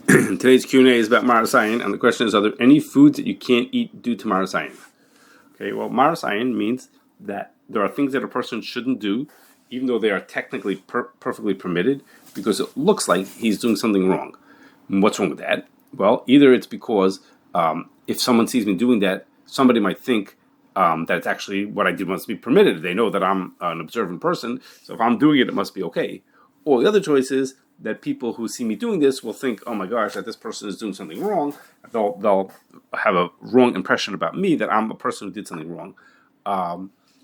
Today's Q&A is about Maras Ayin, and the question is, are there any foods that you can't eat due to Maras Ayin? Okay, well, Maras Ayin means that there are things that a person shouldn't do, even though they are technically perfectly permitted, because it looks like he's doing something wrong. And what's wrong with that? Well, either it's because if someone sees me doing that, somebody might think that it's actually what I did must be permitted. They know that I'm an observant person, so if I'm doing it, it must be okay. Or the other choice is that people who see me doing this will think, oh my gosh, that this person is doing something wrong. They'll have a wrong impression about me, that I'm a person who did something wrong.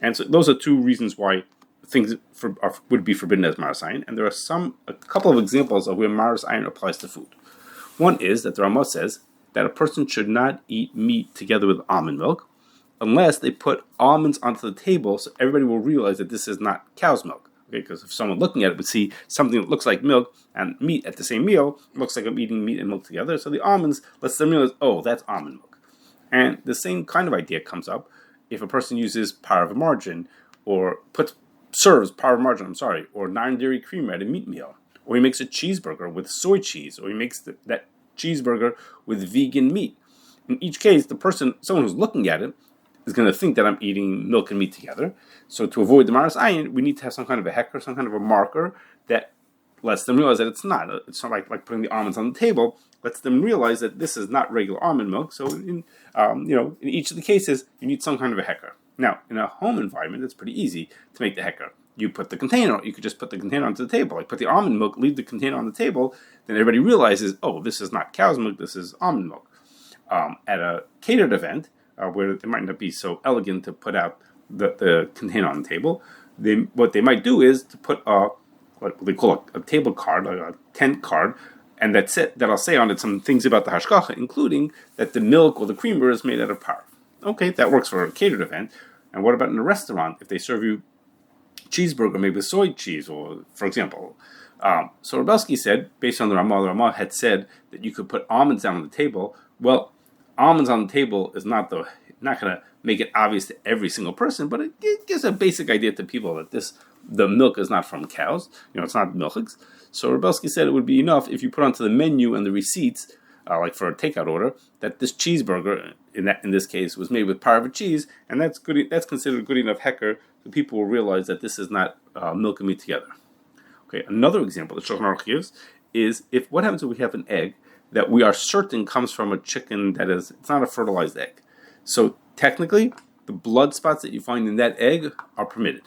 And so those are two reasons why things would be forbidden as Maras Ayin. And there are a couple of examples of where Maras Ayin applies to food. One is that the Ramah says that a person should not eat meat together with almond milk unless they put almonds onto the table so everybody will realize that this is not cow's milk. Okay, because if someone looking at it would see something that looks like milk and meat at the same meal, it looks like I'm eating meat and milk together. So the almonds lets them realize, oh, that's almond milk. And the same kind of idea comes up if a person uses parva margarine or serves parva margarine, or non-dairy creamer at a meat meal, or he makes a cheeseburger with soy cheese, or he makes that cheeseburger with vegan meat. In each case, someone who's looking at it, is going to think that I'm eating milk and meat together. So to avoid the Maras Ayin, we need to have some kind of a hecker, some kind of a marker that lets them realize that it's not. It's not like putting the almonds on the table. Lets them realize that this is not regular almond milk. So in each of the cases, you need some kind of a hecker. Now, in a home environment, it's pretty easy to make the hecker. You put the container. You could just put the container onto the table. Like put the almond milk, leave the container on the table. Then everybody realizes, oh, this is not cow's milk. This is almond milk. At a catered event, where it might not be so elegant to put out the container on the table, what they might do is to put what they call a table card, like a tent card, and that's it. That'll say on it some things about the hashgacha, including that the milk or the creamer is made out of parv. Okay, that works for a catered event. And what about in a restaurant if they serve you cheeseburger made with soy cheese, or for example? So Rabelski said, based on the Ramah had said that you could put almonds down on the table. Well, almonds on the table is not going to make it obvious to every single person, but it gives a basic idea to people that the milk is not from cows. It's not milchigs. So Rabelski said it would be enough if you put onto the menu and the receipts, like for a takeout order, that this cheeseburger in this case was made with parva cheese, and that's good. That's considered a good enough hecker so people will realize that this is not milk and meat together. Okay, another example that Shulchan Aruch gives is what happens if we have an egg that we are certain comes from a chicken it's not a fertilized egg. So technically, the blood spots that you find in that egg are permitted.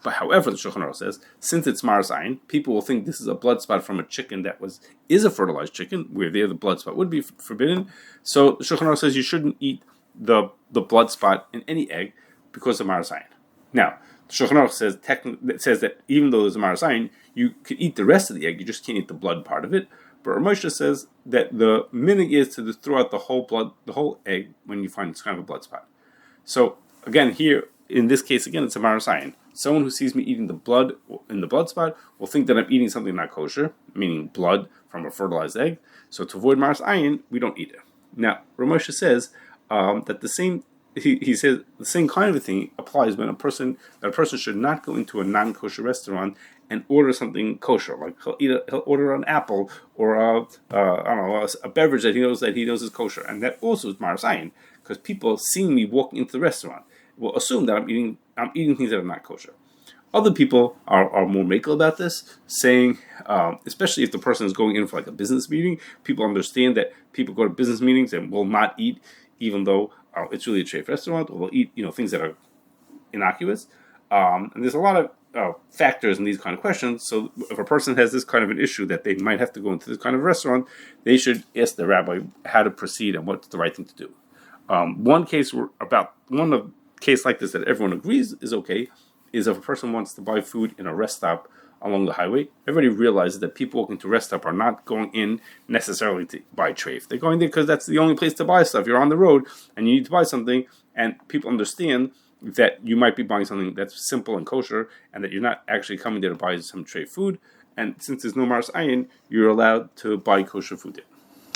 But however, the Shulchan Aruch says, since it's Maras Ayin, people will think this is a blood spot from a chicken that is a fertilized chicken, where there the blood spot would be forbidden. So the Shulchan Aruch says you shouldn't eat the blood spot in any egg because of Maras Ayin. Now, the Shulchan Aruch says that even though there's a Maras Ayin, you could eat the rest of the egg, you just can't eat the blood part of it. But Ramosha says that the minig is to throw out the whole egg when you find it's kind of a blood spot. So again, here in this case, again, it's a Maras Ayin. Someone who sees me eating the blood in the blood spot will think that I'm eating something not kosher, meaning blood from a fertilized egg. So to avoid Maras Ayin, we don't eat it. Now, Ramosha says that the same. He says the same kind of a thing applies when a person should not go into a non-kosher restaurant and order something kosher, like he'll order an apple or a beverage that he knows is kosher, and that also is Maras Ayin, because people seeing me walking into the restaurant will assume that I'm eating things that are not kosher. Other people are more makel about this, saying, especially if the person is going in for like a business meeting, people understand that people go to business meetings and will not eat, even though it's really a treif restaurant, or they'll eat things that are innocuous. And there's a lot of factors in these kind of questions. So if a person has this kind of an issue that they might have to go into this kind of restaurant, they should ask the rabbi how to proceed and what's the right thing to do. One case like this that everyone agrees is okay is if a person wants to buy food in a rest stop along the highway. Everybody realizes that people walking to rest stop are not going in necessarily to buy treif. They're going there because that's the only place to buy stuff. You're on the road and you need to buy something, and people understand that you might be buying something that's simple and kosher, and that you're not actually coming there to buy some treif food. And since there's no Maras Ayin, you're allowed to buy kosher food there.